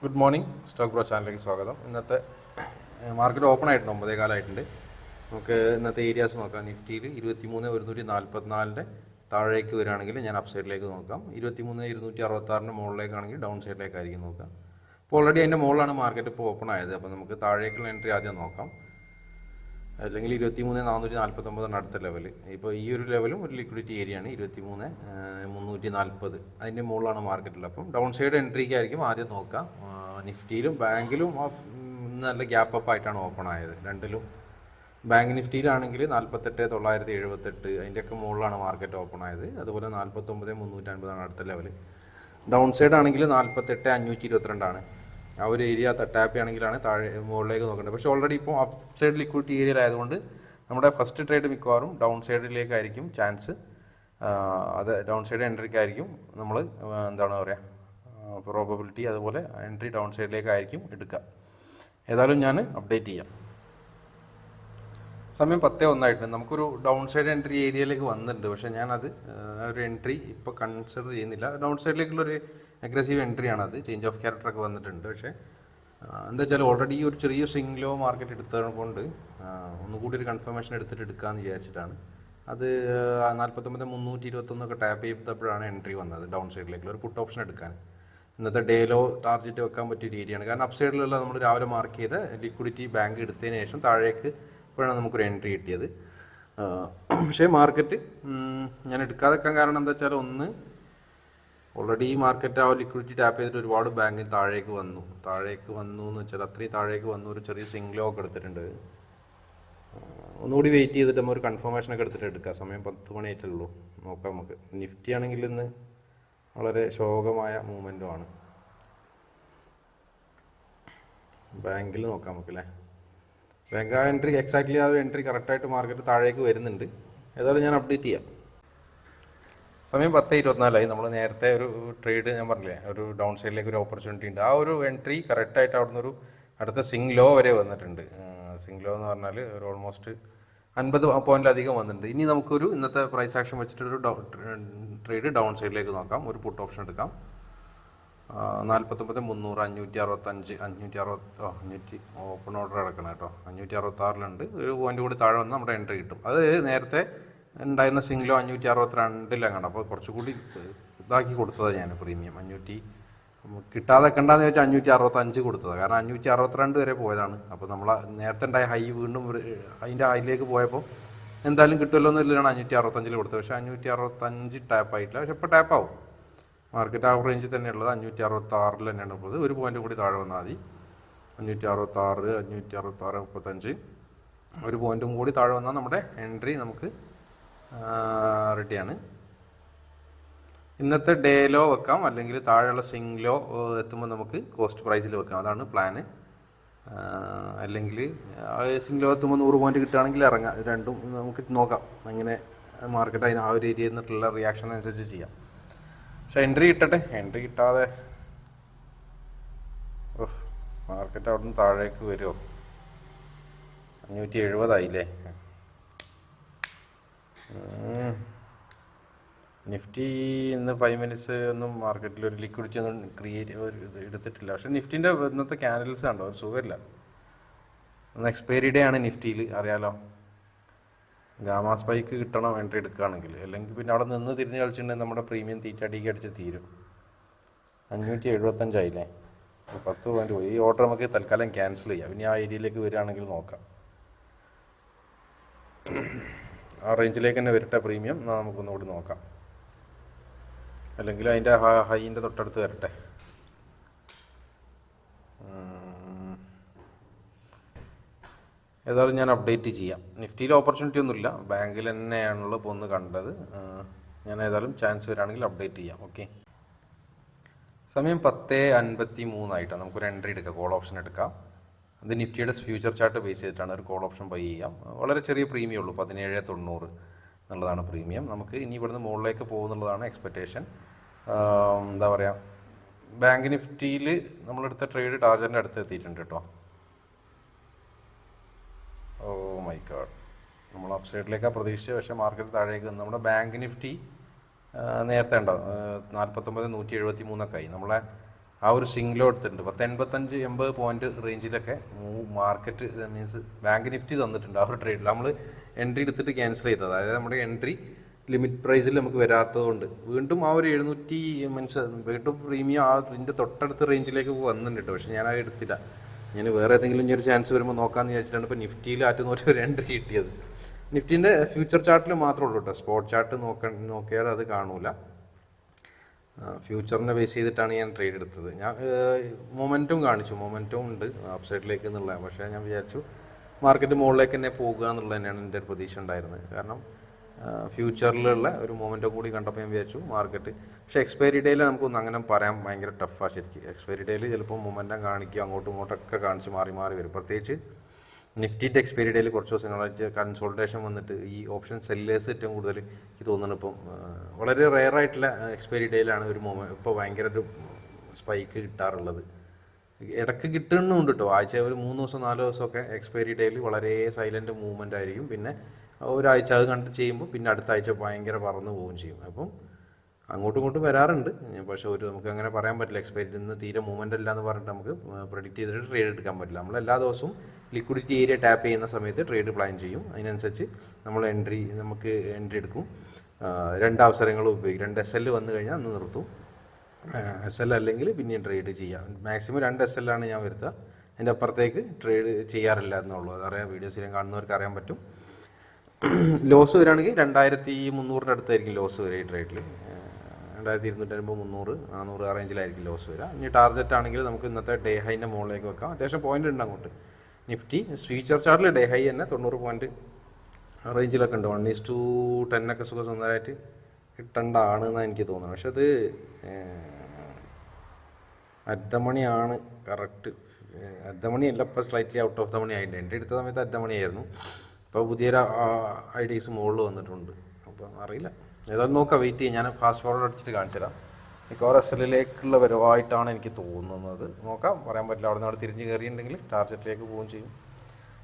Good morning. Stock bro ചാനലിലേക്ക് സ്വാഗതം. ഇന്നത്തെ മാർക്കറ്റ് ഓപ്പൺ ആയിട്ടുണ്ട്, 9:15 നമുക്ക് ഇന്നത്തെ ഏരിയാസ് നോക്കാം. നിഫ്റ്റിയിൽ 23,144 താഴേക്ക് വരികയാണെങ്കിൽ ഞാൻ അപ്പ് സൈഡിലേക്ക് നോക്കാം. 23,266 മുകളിലേക്കാണെങ്കിൽ ഡൗൺ സൈഡിലേക്കായിരിക്കും നോക്കാം. അപ്പോൾ ഓൾറെഡി അതിൻ്റെ മുകളിലാണ് മാർക്കറ്റ് ഇപ്പോൾ ഓപ്പൺ ആയത്. അപ്പോൾ നമുക്ക് താഴേക്കുള്ള എൻട്രി ആദ്യം നോക്കാം. അല്ലെങ്കിൽ 23,449 അടുത്ത ലെവൽ. ഇപ്പോൾ ഈ ഒരു ലെവലും ഒരു ലിക്വിഡിറ്റി ഏരിയയാണ് 23,340. അതിൻ്റെ മുകളിലാണ് മാർക്കറ്റിൽ. അപ്പം ഡൗൺ സൈഡ് എൻട്രിക്കായിരിക്കും ആദ്യം നോക്കാം. നിഫ്റ്റിയിലും ബാങ്കിലും നല്ല ഗ്യാപ്പ് അപ്പ് ആയിട്ടാണ് ഓപ്പൺ ആയത്. രണ്ടിലും ബാങ്ക് നിഫ്റ്റിയിലാണെങ്കിൽ 48,978 അതിൻ്റെയൊക്കെ മുകളിലാണ് മാർക്കറ്റ് ഓപ്പൺ ആയത്. അതുപോലെ 49,350 അടുത്ത ലെവൽ. ഡൗൺ സൈഡ് ആണെങ്കിൽ 48,522 ആ ഒരു ഏരിയ ടാപ്പ് ആണെങ്കിലാണ് താഴെ മുകളിലേക്ക് നോക്കേണ്ടത്. പക്ഷേ ഓൾറെഡി ഇപ്പോൾ അപ്പ് സൈഡ് ലിക്വിഡിറ്റി ഏരിയയിലായതുകൊണ്ട് നമ്മുടെ ഫസ്റ്റ് ട്രേഡ് മിക്കവാറും ഡൗൺ സൈഡിലേക്കായിരിക്കും ചാൻസ്. അത് ഡൗൺ സൈഡ് എൻട്രിക്കായിരിക്കും നമ്മൾ എന്താണ് പറയുക പ്രോബബിലിറ്റി. അതുപോലെ എൻട്രി ഡൗൺ സൈഡിലേക്കായിരിക്കും എടുക്കുക. ഏതായാലും ഞാൻ അപ്ഡേറ്റ് ചെയ്യാം. സമയം 10:01 നമുക്കൊരു ഡൗൺ സൈഡ് എൻട്രി ഏരിയയിലേക്ക് വന്നിട്ടുണ്ട്. പക്ഷേ ഞാനത് ഒരു എൻട്രി ഇപ്പോൾ കൺസിഡർ ചെയ്യുന്നില്ല. ഡൗൺ സൈഡിലേക്കുള്ളൊരു അഗ്രസീവ് എൻട്രിയാണത്. ചേഞ്ച് ഓഫ് ക്യാരക്ടറൊക്കെ വന്നിട്ടുണ്ട്. പക്ഷേ എന്താ വെച്ചാൽ ഓൾറെഡി ഒരു ചെറിയ സ്വിംഗ് ലോ മാർക്കറ്റ് എടുത്തത് കൊണ്ട് ഒന്നുകൂടി ഒരു കൺഫർമേഷൻ എടുത്തിട്ട് എടുക്കാമെന്ന് വിചാരിച്ചിട്ടാണ്. അത് 49,321 ടാപ്പ് ചെയ്തപ്പോഴാണ് എൻട്രി വന്നത് ഡൗൺ സൈഡിലേക്കുള്ള ഒരു പുട്ട് ഓപ്ഷൻ എടുക്കാൻ. ഇന്നത്തെ ഡേ ലോ ടാർഗറ്റ് വെക്കാൻ പറ്റിയൊരു ഏരിയയാണ്. കാരണം അപ്പ് സൈഡിലുള്ള നമ്മൾ രാവിലെ മാർക്ക് ചെയ്ത ലിക്വിഡിറ്റി ബാങ്ക് എടുത്തതിന് ശേഷം താഴേക്ക് ഇപ്പോഴാണ് നമുക്കൊരു എൻട്രി കിട്ടിയത്. പക്ഷേ മാർക്കറ്റ് ഞാൻ എടുക്കാതെ വെക്കാൻ കാരണം എന്താ വെച്ചാൽ, ഒന്ന് ഓൾറെഡി ഈ മാർക്കറ്റ് ആ ലിക്വിഡിറ്റി ടാപ്പ് ചെയ്തിട്ട് ഒരുപാട് ബാങ്ക് താഴേക്ക് വന്നു എന്ന് വെച്ചാൽ അത്രയും താഴേക്ക് വന്നു. ഒരു ചെറിയ സിംഗിൾ ലോ ഒക്കെ എടുത്തിട്ടുണ്ട്. ഒന്നുകൂടി വെയിറ്റ് ചെയ്തിട്ട് നമ്മൾ ഒരു കൺഫർമേഷനൊക്കെ എടുത്തിട്ട് എടുക്കാം. സമയം 10 മണിയായിട്ടുള്ളൂ. നോക്കാം നമുക്ക്. നിഫ്റ്റി ആണെങ്കിൽ ഇന്ന് വളരെ ശോകമായ മൂവ്മെൻറ്റുമാണ്. ബാങ്കിൽ നോക്കാം നമുക്കല്ലേ. ബാങ്ക് ആ എൻട്രി എക്സാക്ട്ലി ആ ഒരു എൻട്രി കറക്റ്റായിട്ട് മാർക്കറ്റ് താഴേക്ക് വരുന്നുണ്ട്. ഏതായാലും ഞാൻ അപ്ഡേറ്റ് ചെയ്യാം. സമയം 10:24 നമ്മൾ നേരത്തെ ഒരു ട്രേഡ് ഞാൻ പറഞ്ഞില്ലേ, ഒരു ഡൗൺ സൈഡിലേക്ക് ഒരു ഓപ്പർച്യൂണിറ്റി ഉണ്ട്. ആ ഒരു എൻട്രി കറക്റ്റായിട്ട് അവിടെ നിന്നൊരു അടുത്ത സിംഗ് ലോ വരെ വന്നിട്ടുണ്ട്. സിംഗ് ലോ എന്ന് പറഞ്ഞാൽ ഒരു ഓൾമോസ്റ്റ് 50 പോയിന്റിലധികം വന്നിട്ടുണ്ട്. ഇനി നമുക്കൊരു ഇന്നത്തെ പ്രൈസ് ആക്ഷൻ വെച്ചിട്ടൊരു ട്രേഡ് ഡൗൺ സൈഡിലേക്ക് നോക്കാം. ഒരു പുട്ട് ഓപ്ഷൻ എടുക്കാം. 49,300 560 ഓപ്പൺ ഓർഡർ കിടക്കണം കേട്ടോ. 566 ഒരു പോയിന്റ് കൂടി താഴെ വന്ന് നമ്മുടെ എൻട്രി കിട്ടും. അത് നേരത്തെ ഉണ്ടായിരുന്ന സിംഗിലോ 562 അപ്പോൾ കുറച്ചുകൂടി ഇതാക്കി കൊടുത്തതാണ് ഞാൻ പ്രീമിയം. 500 കിട്ടാതെ കണ്ടാന്ന് വെച്ചാൽ 565 കൊടുത്തതാണ്. കാരണം 562 വരെ പോയതാണ്. അപ്പോൾ നമ്മൾ നേരത്തെ ഉണ്ടായ ഹൈ വീണ്ടും അതിൻ്റെ ഹൈയിലേക്ക് പോയപ്പോൾ എന്തായാലും കിട്ടുമല്ലോ എന്നില്ലാണ് 565 കൊടുത്തത്. പക്ഷേ 565 ടാപ്പ് ആയിട്ടില്ല. പക്ഷേ ഇപ്പോൾ ടാപ്പാവും. മാർക്കറ്റ് ആ റേഞ്ചിൽ തന്നെയുള്ളത് 566 തന്നെയാണ് ഉള്ളത്. ഒരു പോയിന്റ് കൂടി താഴെ വന്നാൽ മതി. 566 35 ഒരു പോയിന്റും കൂടി താഴെ വന്നാൽ നമ്മുടെ എൻട്രി നമുക്ക് റെഡിയാണ്. ഇന്നത്തെ ഡേ ലോ വെക്കാം, അല്ലെങ്കിൽ താഴെയുള്ള സിംഗ് ലോ എത്തുമ്പോൾ നമുക്ക് കോസ്റ്റ് പ്രൈസിൽ വെക്കാം. അതാണ് പ്ലാന്. അല്ലെങ്കിൽ സിംഗ് ലോ എത്തുമ്പോൾ 100 പോയിന്റ് കിട്ടുകയാണെങ്കിൽ ഇറങ്ങാം. രണ്ടും നമുക്ക് നോക്കാം. അങ്ങനെ മാർക്കറ്റ് അതിന് ആ ഒരു ഏരിയയിൽ നിന്നിട്ടുള്ള റിയാക്ഷൻ അനുസരിച്ച് ചെയ്യാം. പക്ഷെ എൻട്രി കിട്ടട്ടെ. എൻട്രി കിട്ടാതെ മാർക്കറ്റ് അവിടെ നിന്ന് താഴേക്ക് വരുമോ? 570 ആയില്ലേ. നിഫ്റ്റി ഇന്ന് 5 മിനിറ്റ്സ് ഒന്നും മാർക്കറ്റിൽ ഒരു ലിക്വിഡിറ്റി ഒന്നും എടുത്തിട്ടില്ല. പക്ഷെ നിഫ്റ്റിൻ്റെ ഇന്നത്തെ ക്യാൻഡിൽസ് കണ്ടോ, ഒരു സുഖമില്ല. ഒന്ന് എക്സ്പയറി ഡേ ആണ് നിഫ്റ്റിയിൽ, അറിയാലോ. ഗാമ സ്പൈക്ക് കിട്ടണം എൻട്രി എടുക്കുകയാണെങ്കിൽ. അല്ലെങ്കിൽ പിന്നെ അവിടെ നിന്ന് തിരിഞ്ഞ് കളിച്ചിട്ടുണ്ടെങ്കിൽ നമ്മുടെ പ്രീമിയം തീറ്റടിക്ക് അടിച്ച് തീരും. 575 ആയില്ലേ. 10 പോയിന്റ് പോയി. ഈ ഓർഡർ നമുക്ക് തൽക്കാലം ക്യാൻസൽ ചെയ്യാം. ഇനി ആ ഏരിയയിലേക്ക് വരികയാണെങ്കിൽ നോക്കാം. ആ റേഞ്ചിലേക്ക് തന്നെ വരട്ടെ പ്രീമിയം. എന്നാൽ നമുക്കൊന്നുകൂടി നോക്കാം. അല്ലെങ്കിൽ അതിൻ്റെ ഹൈൻ്റെ തൊട്ടടുത്ത് വരട്ടെ. ഏതായാലും ഞാൻ അപ്ഡേറ്റ് ചെയ്യാം. നിഫ്റ്റിയിൽ ഓപ്പർച്യൂണിറ്റി ഒന്നുമില്ല. ബാങ്കിൽ തന്നെയാണുള്ളത് ഇപ്പോൾ ഒന്ന് കണ്ടത്. ഞാൻ ഏതായാലും ചാൻസ് വരികയാണെങ്കിൽ അപ്ഡേറ്റ് ചെയ്യാം. ഓക്കെ. സമയം 10:53 നമുക്കൊരു എൻട്രി എടുക്കാം. കോൾ ഓപ്ഷൻ എടുക്കാം. അത് നിഫ്റ്റിയുടെ ഫ്യൂച്ചർ ചാർട്ട് ബേസ് ചെയ്തിട്ടാണ് ഒരു കോൾ ഓപ്ഷൻ ബൈ ചെയ്യാം. വളരെ ചെറിയ പ്രീമിയം ഉള്ളൂ. 1790 എന്നുള്ളതാണ് പ്രീമിയം. നമുക്ക് ഇനി ഇവിടുന്ന് മുകളിലേക്ക് പോകുന്നുള്ളതാണ് എക്സ്പെക്റ്റേഷൻ. എന്താ പറയുക, ബാങ്ക് നിഫ്റ്റിയിൽ നമ്മളെടുത്ത ട്രേഡ് ടാർജറ്റിൻ്റെ അടുത്ത് എത്തിയിട്ടുണ്ട് കേട്ടോ. ഓ മൈ ഗോഡ്, നമ്മൾ അപ്പ് സൈഡിലേക്കാണ് പ്രതീക്ഷിച്ചത്. പക്ഷേ മാർക്കറ്റ് താഴേക്ക് വന്നു. നമ്മുടെ ബാങ്ക് നിഫ്റ്റി നേരത്തെ ഉണ്ടോ 49,173 ആയി. നമ്മളെ ആ ഒരു സിംഗിളോ എടുത്തിട്ടുണ്ട്. 85-80 പോയിന്റ് റേഞ്ചിലൊക്കെ മാർക്കറ്റ് മീൻസ് ബാങ്ക് നിഫ്റ്റി തന്നിട്ടുണ്ട് ആ ഒരു ട്രേഡിൽ. നമ്മൾ എൻട്രി എടുത്തിട്ട് ക്യാൻസൽ ചെയ്തത്, അതായത് നമ്മുടെ എൻട്രി ലിമിറ്റ് പ്രൈസിൽ നമുക്ക് വരാത്തതുകൊണ്ട് വീണ്ടും ആ ഒരു 700 മീൻസ് വീണ്ടും പ്രീമിയം ആ ഇതിൻ്റെ തൊട്ടടുത്ത റേഞ്ചിലേക്ക് വന്നിട്ടുണ്ട്. പക്ഷേ ഞാനത് എടുത്തില്ല. ഞാൻ വേറെ ഏതെങ്കിലും ഒരു ചാൻസ് വരുമ്പോൾ നോക്കാമെന്ന് വിചാരിച്ചിട്ടാണ് ഇപ്പോൾ നിഫ്റ്റിയിൽ ഒരു എൻട്രി കിട്ടിയത്. നിഫ്റ്റീൻ്റെ ഫ്യൂച്ചർ ചാർട്ടിൽ മാത്രമേ ഉള്ളൂ കേട്ടോ, സ്പോട്ട് ചാർട്ട് നോക്കിയാൽ അത് കാണൂല. ഫ്യൂച്ചറിനെ ബേസ് ചെയ്തിട്ടാണ് ഞാൻ ട്രേഡ് എടുത്തത്. ഞാൻ മൊമെൻറ്റും കാണിച്ചു, മൊമെൻറ്റും ഉണ്ട് അപ്പ് സൈഡിലേക്ക് എന്നുള്ളത്. പക്ഷേ ഞാൻ വിചാരിച്ചു മാർക്കറ്റ് മുകളിലേക്ക് തന്നെ പോകുക എന്നുള്ളത് തന്നെയാണ് എൻ്റെ ഒരു പ്രതീക്ഷ ഉണ്ടായിരുന്നത്. കാരണം ഫ്യൂച്ചറിലുള്ള ഒരു മൊമെൻറ്റോ കൂടി കണ്ടപ്പോൾ ഞാൻ വിചാരിച്ചു മാർക്കറ്റ്. പക്ഷേ എക്സ്പയറി ഡേയിൽ നമുക്കൊന്നും അങ്ങനെ പറയാൻ ഭയങ്കര ടഫാണ് ശരിക്കും. എക്സ്പയറി ഡേയിൽ ചിലപ്പോൾ മൊമെൻറ്റം കാണിക്കുക, അങ്ങോട്ടും ഇങ്ങോട്ടൊക്കെ കാണിച്ച് മാറി മാറി വരും. പ്രത്യേകിച്ച് നിഫ്റ്റിൻ്റെ എക്സ്പയറി ഡേയിൽ കുറച്ച് ദിവസങ്ങളായിട്ട് കൺസോൾട്ടേഷൻ വന്നിട്ട് ഈ ഓപ്ഷൻ സെല്ലേഴ്സ് ഏറ്റവും കൂടുതൽ എനിക്ക് തോന്നുന്നു ഇപ്പം വളരെ റെയറായിട്ടുള്ള എക്സ്പയറി ഡേയിലാണ് ഒരു ഇപ്പോൾ ഭയങ്കര ഒരു സ്പൈക്ക് കിട്ടാറുള്ളത്. ഇടയ്ക്ക് കിട്ടുന്നുണ്ട് കേട്ടോ. ആഴ്ച ഒരു 3 ദിവസം 4 ദിവസമൊക്കെ എക്സ്പയറി ഡേയിൽ വളരെ സൈലൻറ്റ് മൂവ്മെൻ്റ് ആയിരിക്കും. പിന്നെ ഒരാഴ്ച അത് കണ്ട് ചെയ്യുമ്പോൾ പിന്നെ അടുത്ത ആഴ്ച ഭയങ്കര പറന്ന് പോവുകയും ചെയ്യും. അപ്പം അങ്ങോട്ടും ഇങ്ങോട്ടും വരാറുണ്ട്. പക്ഷേ നമുക്ക് അങ്ങനെ പറയാൻ പറ്റില്ല. എക്സ്പയറി നിന്ന് തീരെ മൂവ്മെൻ്റ് ഇല്ല എന്ന് പറഞ്ഞിട്ട് നമുക്ക് പ്രെഡിക്റ്റ് ചെയ്തിട്ട് ട്രേഡ് എടുക്കാൻ പറ്റില്ല. നമ്മൾ എല്ലാ ദിവസവും ലിക്വിഡിറ്റി ഏരിയ ടാപ്പ് ചെയ്യുന്ന സമയത്ത് ട്രേഡ് പ്ലാൻ ചെയ്യും. അതിനനുസരിച്ച് നമ്മൾ നമുക്ക് എൻട്രി എടുക്കും. 2 അവസരങ്ങൾ ഉപയോഗിക്കും. 2 SL വന്നു കഴിഞ്ഞാൽ അന്ന് നിർത്തും. SL അല്ലെങ്കിൽ പിന്നെയും ട്രേഡ് ചെയ്യാം. മാക്സിമം 2 SL ആണ് ഞാൻ വരുത്തുക. അതിൻ്റെ അപ്പുറത്തേക്ക് ട്രേഡ് ചെയ്യാറില്ല എന്നുള്ളൂ. അതറിയാം, വീഡിയോസിലും കാണുന്നവർക്ക് അറിയാൻ പറ്റും. ലോസ് വരികയാണെങ്കിൽ 2300 അടുത്തായിരിക്കും ലോസ് വരിക ഈ ട്രേഡിൽ. 2250, 300, 400 ആ റേഞ്ചിലായിരിക്കും ലോസ് വരിക. ഇനി ടാർഗറ്റ് ആണെങ്കിൽ നമുക്ക് ഇന്നത്തെ ഡേ ഹൈൻ്റെ മുകളിലേക്ക് വെക്കാം. അത്യാവശ്യം പോയിന്റ് ഉണ്ട് അങ്ങോട്ട്. നിഫ്റ്റി ഫ്യൂച്ചർ ചാർട്ടിൽ ഡേ ഹൈ തന്നെ 90 പോയിന്റ് റേഞ്ചിലൊക്കെ ഉണ്ട്. 1:10 ഒക്കെ സുഖസുന്ദരമായിട്ട് കിട്ടേണ്ടതാണെന്നാണ് എനിക്ക് തോന്നുന്നത്. പക്ഷെ അത് അറ്റ് ദ മണിയാണ് കറക്റ്റ്. അറ്റ് ദ മണി അല്ല, ഇപ്പോൾ slightly out of the money ആയിട്ടുണ്ട്. എൻ്റെ എടുത്ത സമയത്ത് അറ്റ് ദ മണിയായിരുന്നു. ഇപ്പോൾ പുതിയൊരു ഐഡിയസ് മുകളിൽ വന്നിട്ടുണ്ട്. അപ്പോൾ അറിയില്ല, ഏതായാലും നോക്കാം, വെയിറ്റ് ചെയ്യാം. ഞാൻ ഫാസ്റ്റ് ഫോർവേഡ് അടിച്ചിട്ട് കാണിച്ചു തരാം. മിക്കവാറും SLലേക്കുള്ള വരവായിട്ടാണ് എനിക്ക് തോന്നുന്നത്. നോക്കാം, പറയാൻ പറ്റില്ല. അവിടെ നിന്ന് അവിടെ തിരിഞ്ഞ് കയറിയിട്ടുണ്ടെങ്കിൽ ടാർഗറ്റിലേക്ക് പോവുകയും ചെയ്യും.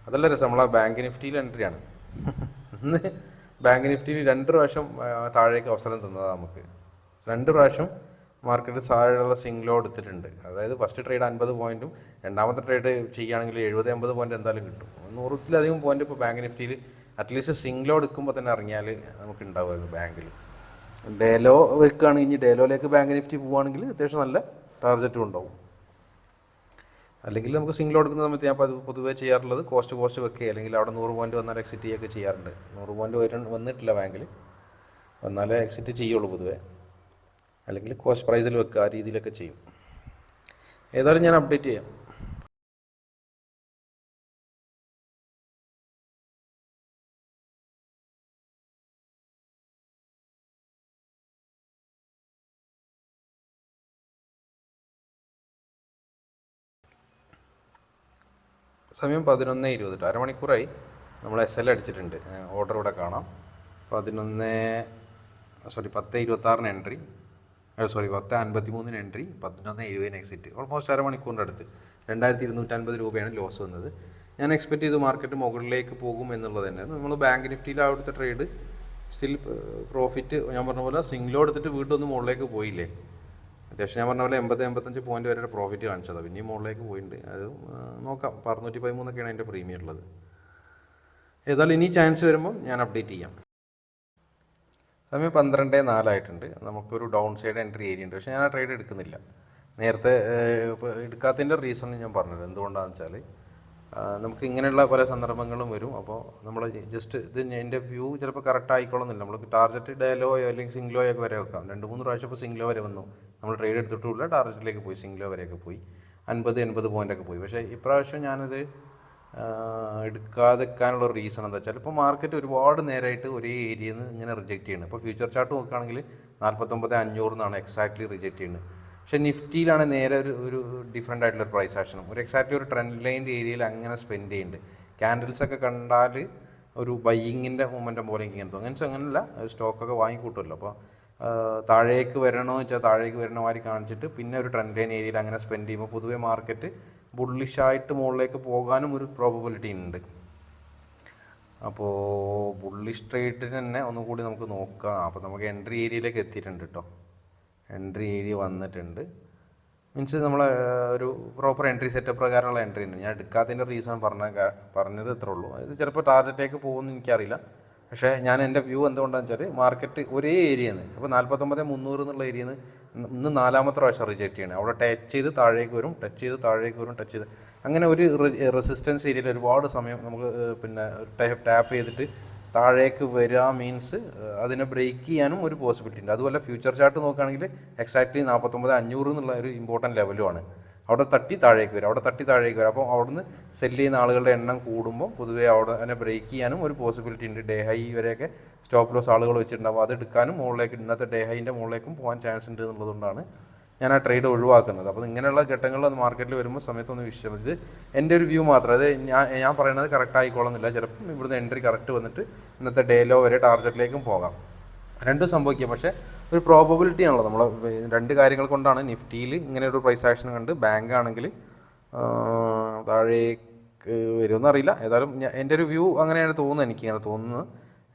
അതല്ല രസം. നമ്മളെ ബാങ്ക് നിഫ്റ്റിയിൽ എൻട്രിയാണ്. ഇന്ന് ബാങ്ക് നിഫ്റ്റിയിൽ 2 പ്രാവശ്യം താഴേക്ക് അവസരം തന്നതാണ് നമുക്ക്. 2 പ്രാവശ്യം മാർക്കറ്റ് താഴെയുള്ള സിംഗിളോ എടുത്തിട്ടുണ്ട്. അതായത് ഫസ്റ്റ് ട്രേഡ് 50 പോയിന്റും രണ്ടാമത്തെ ട്രേഡ് ചെയ്യുകയാണെങ്കിൽ 70-80 പോയിന്റ് എന്തായാലും കിട്ടും. 100-ലധികം പോയിന്റ് ഇപ്പോൾ ബാങ്ക് നിഫ്റ്റിയിൽ അറ്റ്ലീസ്റ്റ് സിംഗിളോ എടുക്കുമ്പോൾ തന്നെ ഇറങ്ങിയാൽ നമുക്ക് ഉണ്ടാവുമായിരുന്നു. ബാങ്കിൽ ഡേലോ വെക്കുകയാണെങ്കിൽ, ഇനി ഡേലോയിലേക്ക് ബാങ്ക് നിഫ്റ്റി പോവുകയാണെങ്കിൽ അത്യാവശ്യം നല്ല ടാർഗറ്റും ഉണ്ടാവും. അല്ലെങ്കിൽ നമുക്ക് സിംഗിളോ എടുക്കുന്ന സമയത്ത് ഞാൻ പൊതുവേ ചെയ്യാറുള്ളത് കോസ്റ്റ് വെക്കുക, അല്ലെങ്കിൽ അവിടെ 100 പോയിന്റ് വന്നാൽ എക്സിറ്റ് ചെയ്യുകയൊക്കെ ചെയ്യാറുണ്ട്. 100 പോയിന്റ് വന്നിട്ടില്ല ബാങ്കിൽ, വന്നാലേ എക്സിറ്റ് ചെയ്യുള്ളൂ പൊതുവേ. അല്ലെങ്കിൽ കോസ്റ്റ് പ്രൈസിൽ വെക്കുക, ആ രീതിയിലൊക്കെ ചെയ്യും. ഏതായാലും ഞാൻ അപ്ഡേറ്റ് ചെയ്യാം. സമയം 11:20, അരമണിക്കൂറായി. നമ്മൾ SL അടിച്ചിട്ടുണ്ട്. ഓർഡർ ഇവിടെ കാണാം. 10:26 എൻട്രി, 10:53 എൻട്രി, 11:70 എക്സിറ്റ്. ഓൾമോസ്റ്റ് അരമണിക്കൂറിൻ്റെ അടുത്ത് 2250 രൂപയാണ് ലോസ് വന്നത്. ഞാൻ എക്സ്പെക്ട് ചെയ്തു മാർക്കറ്റ് മുകളിലേക്ക് പോകും എന്നുള്ളത് തന്നെ. നമ്മൾ ബാങ്ക് നിഫ്റ്റിയിൽ അവിടുത്തെ ട്രേഡ് സ്റ്റിൽ പ്രോഫിറ്റ് ഞാൻ പറഞ്ഞ പോലെ സിംഗിളോ എടുത്തിട്ട് വീണ്ടും ഒന്ന് മുകളിലേക്ക് പോയില്ലേ. അത്യാവശ്യം ഞാൻ പറഞ്ഞ പോലെ 80-85 പോയിന്റ് വരെ പ്രോഫിറ്റ് കാണിച്ചതാണ്. പിന്നെയും മുകളിലേക്ക് പോയിട്ടുണ്ട്. അത് നോക്കാം. 613ഒക്കെയാണ് അതിൻ്റെ പ്രീമിയം ഉള്ളത്. ഏതായാലും ഇനി ചാൻസ് വരുമ്പം ഞാൻ അപ്ഡേറ്റ് ചെയ്യാം. സമയം 12:04 ആയിട്ടുണ്ട്. നമുക്കൊരു ഡൗൺ സൈഡ് എൻട്രി ഏരിയ ഉണ്ട്. പക്ഷേ ഞാൻ ആ ട്രേഡ് എടുക്കുന്നില്ല. നേരത്തെ എടുക്കാത്തതിൻ്റെ റീസൺ ഞാൻ പറഞ്ഞത് എന്തുകൊണ്ടാണെന്ന് വെച്ചാൽ നമുക്ക് ഇങ്ങനെയുള്ള പല സന്ദർഭങ്ങളും വരും. അപ്പോൾ നമ്മൾ ജസ്റ്റ് ഇത് എൻ്റെ വ്യൂ ചിലപ്പോൾ കറക്റ്റ് ആയിക്കോളുന്നില്ല. നമ്മൾ ടാർഗറ്റ് ഡേലോയോ അല്ലെങ്കിൽ സിംഗിളോയോ ഒക്കെ വരെ വെക്കാം. 2-3 പ്രാവശ്യം ഇപ്പോൾ സിംഗിളോ വരെ വന്നു. നമ്മൾ ട്രേഡ് എടുത്തിട്ടുമില്ല, ടാർഗറ്റിലേക്ക് പോയി, സിംഗിളോ വരെയൊക്കെ പോയി, 50-80 പോയിൻ്റൊക്കെ പോയി. പക്ഷേ ഇപ്രാവശ്യം ഞാനത് എടുക്കാതിരിക്കാനുള്ള റീസൺ എന്താ വെച്ചാൽ ഇപ്പോൾ മാർക്കറ്റ് ഒരുപാട് നേരമായിട്ട് ഒരേ ഏരിയയിൽ നിന്ന് ഇങ്ങനെ റിജക്റ്റ് ചെയ്യുന്നത്. ഇപ്പോൾ ഫ്യൂച്ചർ ചാർട്ട് നോക്കുകയാണെങ്കിൽ 49,500 എന്നാണ് എക്സാക്ട്ലി റിജക്റ്റ് ചെയ്യുന്നത്. പക്ഷേ നിഫ്റ്റിയിലാണ് നേരെ ഒരു ഡിഫറെൻ്റ് ആയിട്ടുള്ള പ്രൈസ് ആക്ഷനും ഒരു എക്സാക്ട്ലി ഒരു ട്രെൻഡ് ലൈൻ്റെ ഏരിയയിൽ അങ്ങനെ സ്പെൻഡ് ചെയ്യുന്നുണ്ട്. ക്യാൻഡിൽസൊക്കെ കണ്ടാൽ ഒരു ബൈയിങ്ങിൻ്റെ മൊമെൻറ്റം പോലെ എനിക്ക് തോന്നുന്നു. അങ്ങനെയല്ല, ഒരു സ്റ്റോക്കൊക്കെ വാങ്ങിക്കൂട്ടുമല്ലോ. അപ്പോൾ താഴേക്ക് വരണമെന്ന് വെച്ചാൽ താഴേക്ക് വരുന്ന മാതിരി കാണിച്ചിട്ട് പിന്നെ ഒരു ട്രെൻഡ് ലൈൻ ഏരിയയിൽ അങ്ങനെ സ്പെൻഡ് ചെയ്യുമ്പോൾ പൊതുവേ മാർക്കറ്റ് ബുള്ളിഷായിട്ട് മുകളിലേക്ക് പോകാനും ഒരു പ്രോബബിലിറ്റി ഉണ്ട്. അപ്പോൾ ബുള്ളിഷ് ട്രേഡിന് തന്നെ ഒന്നുകൂടി നമുക്ക് നോക്കാം. അപ്പോൾ നമുക്ക് എൻട്രി ഏരിയയിലേക്ക് എത്തിയിട്ടുണ്ട് കേട്ടോ. എൻട്രി ഏരിയ വന്നിട്ടുണ്ട്. മീൻസ് നമ്മളെ ഒരു പ്രോപ്പർ എൻട്രി സെറ്റപ്പ് പ്രകാരമുള്ള എൻട്രി ഉണ്ട്. ഞാൻ എടുക്കാത്തതിൻ്റെ റീസൺ പറഞ്ഞത് ഇത്രേ ഉള്ളൂ. ഇത് ചിലപ്പോൾ ടാർഗറ്റിലേക്ക് പോകുമെന്ന് എനിക്കറിയില്ല. പക്ഷേ ഞാൻ എൻ്റെ വ്യൂ എന്തുകൊണ്ടാണെന്ന് വെച്ചാൽ മാർക്കറ്റ് ഒരേ ഏരിയയിൽ നിന്ന് ഇപ്പോൾ 49,300 എന്നുള്ള ഏരിയയിൽ നിന്ന് ഇന്ന് 4ാമത്തെ പ്രാവശ്യം റിജക്റ്റ് ചെയ്യണം. അവിടെ ടച്ച് ചെയ്ത് താഴേക്ക് വരും, ടച്ച് ചെയ്ത് താഴേക്ക് വരും, ടച്ച് ചെയ്ത് അങ്ങനെ ഒരു റെസിസ്റ്റൻസ് ഏരിയയിൽ ഒരുപാട് സമയം നമുക്ക് പിന്നെ ടാപ്പ് ചെയ്തിട്ട് താഴേക്ക് വരിക മീൻസ് അതിനെ ബ്രേക്ക് ചെയ്യാനും ഒരു പോസിബിലിറ്റി ഉണ്ട്. അതുപോലെ ഫ്യൂച്ചർ ചാർട്ട് നോക്കുകയാണെങ്കിൽ എക്സാക്ട്ലി 49,500 എന്നുള്ള ഒരു ഇമ്പോർട്ടൻറ്റ് ലെവലുമാണ്. അവിടെ തട്ടി താഴേക്ക് വരും, അവിടെ തട്ടി താഴേക്ക് വരും. അപ്പോൾ അവിടുന്ന് സെല്ല് ചെയ്യുന്ന ആളുകളുടെ എണ്ണം കൂടുമ്പോൾ പൊതുവേ അവിടെ അതിനെ ബ്രേക്ക് ചെയ്യാനും ഒരു പോസിബിലിറ്റി ഉണ്ട്. ഡേ ഹൈ വരെയൊക്കെ സ്റ്റോപ്പ് ലോസ് ആളുകൾ വെച്ചിട്ടുണ്ടാവും. അത് എടുക്കാനും മുകളിലേക്ക് ഇന്നത്തെ ഡേ ഹൈൻ്റെ മുകളിലേക്കും പോകാൻ ചാൻസ് ഉണ്ട് എന്നുള്ളതുകൊണ്ടാണ് ഞാൻ ആ ട്രേഡ് ഒഴിവാക്കുന്നത്. അപ്പോൾ ഇങ്ങനെയുള്ള ഘട്ടങ്ങളിൽ അത് മാർക്കറ്റിൽ വരുമ്പോൾ സമയത്തൊന്ന് വിഷയം. ഇത് എൻ്റെ ഒരു വ്യൂ മാത്രം. അത് ഞാൻ പറയുന്നത് കറക്റ്റ് ആയിക്കോളുന്നില്ല. ചിലപ്പം ഇവിടുന്ന് എൻട്രി കറക്റ്റ് വന്നിട്ട് ഇന്നത്തെ ഡേ ലോ വരെ ടാർഗറ്റിലേക്കും പോകാം. രണ്ടും സംഭവിക്കാം. പക്ഷേ ഒരു പ്രോബബിലിറ്റി ആണല്ലോ. നമ്മൾ രണ്ട് കാര്യങ്ങൾ കൊണ്ടാണ് നിഫ്റ്റിയിൽ ഇങ്ങനെ ഒരു പ്രൈസ് ആക്ഷൻ കണ്ട് ബാങ്ക് ആണെങ്കിൽ താഴേക്ക് വരുമെന്നറിയില്ല. ഏതായാലും എൻ്റെ ഒരു വ്യൂ അങ്ങനെയാണ് തോന്നുന്നത്. എനിക്കിങ്ങനെ തോന്നുന്നത്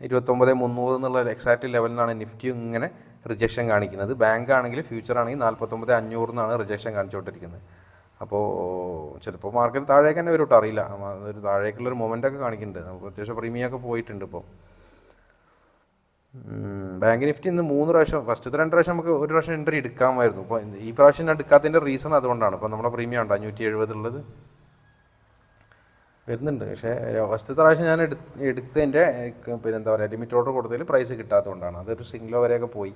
29,300 എന്നുള്ള എക്സാക്റ്റ് ലെവലിനാണ് നിഫ്റ്റി ഇങ്ങനെ റിജക്ഷൻ കാണിക്കുന്നത്. ബാങ്ക് ആണെങ്കിൽ ഫ്യൂച്ചർ ആണെങ്കിൽ 49,500 എന്നാണ് റിജക്ഷൻ കാണിച്ചുകൊണ്ടിരിക്കുന്നത്. അപ്പോൾ ചിലപ്പോൾ മാർക്കറ്റ് താഴേക്ക് തന്നെ വരും കേട്ടോ, അറിയില്ല. അതൊരു താഴേക്കുള്ളൊരു മൊമെൻ്റൊക്കെ കാണിക്കുന്നുണ്ട്. നമുക്ക് അത്യാവശ്യം പ്രീമിയമൊക്കെ പോയിട്ടുണ്ട്. ഇപ്പോൾ ബാങ്ക് നിഫ്റ്റി ഇന്ന് 3 പ്രാവശ്യം, ഫസ്റ്റത്തെ 2 പ്രാവശ്യം നമുക്ക് ഒരു പ്രാവശ്യം എൻട്രി എടുക്കാമായിരുന്നു. ഇപ്പോൾ ഈ പ്രാവശ്യം ഞാൻ എടുക്കാത്തതിൻ്റെ റീസൺ അതുകൊണ്ടാണ്. ഇപ്പോൾ നമ്മുടെ പ്രീമിയം ഉണ്ട് 570 ഉള്ളത് വരുന്നുണ്ട്. പക്ഷേ ഫസ്റ്റത്തെ പ്രാവശ്യം ഞാൻ എടുത്തതിൻ്റെ പിന്നെ എന്താ പറയുക ലിമിറ്റ് ഓർഡർ കൊടുത്തതിൽ പ്രൈസ് കിട്ടാത്തതുകൊണ്ടാണ്. അതൊരു സിംഗിളോ വരെയൊക്കെ പോയി.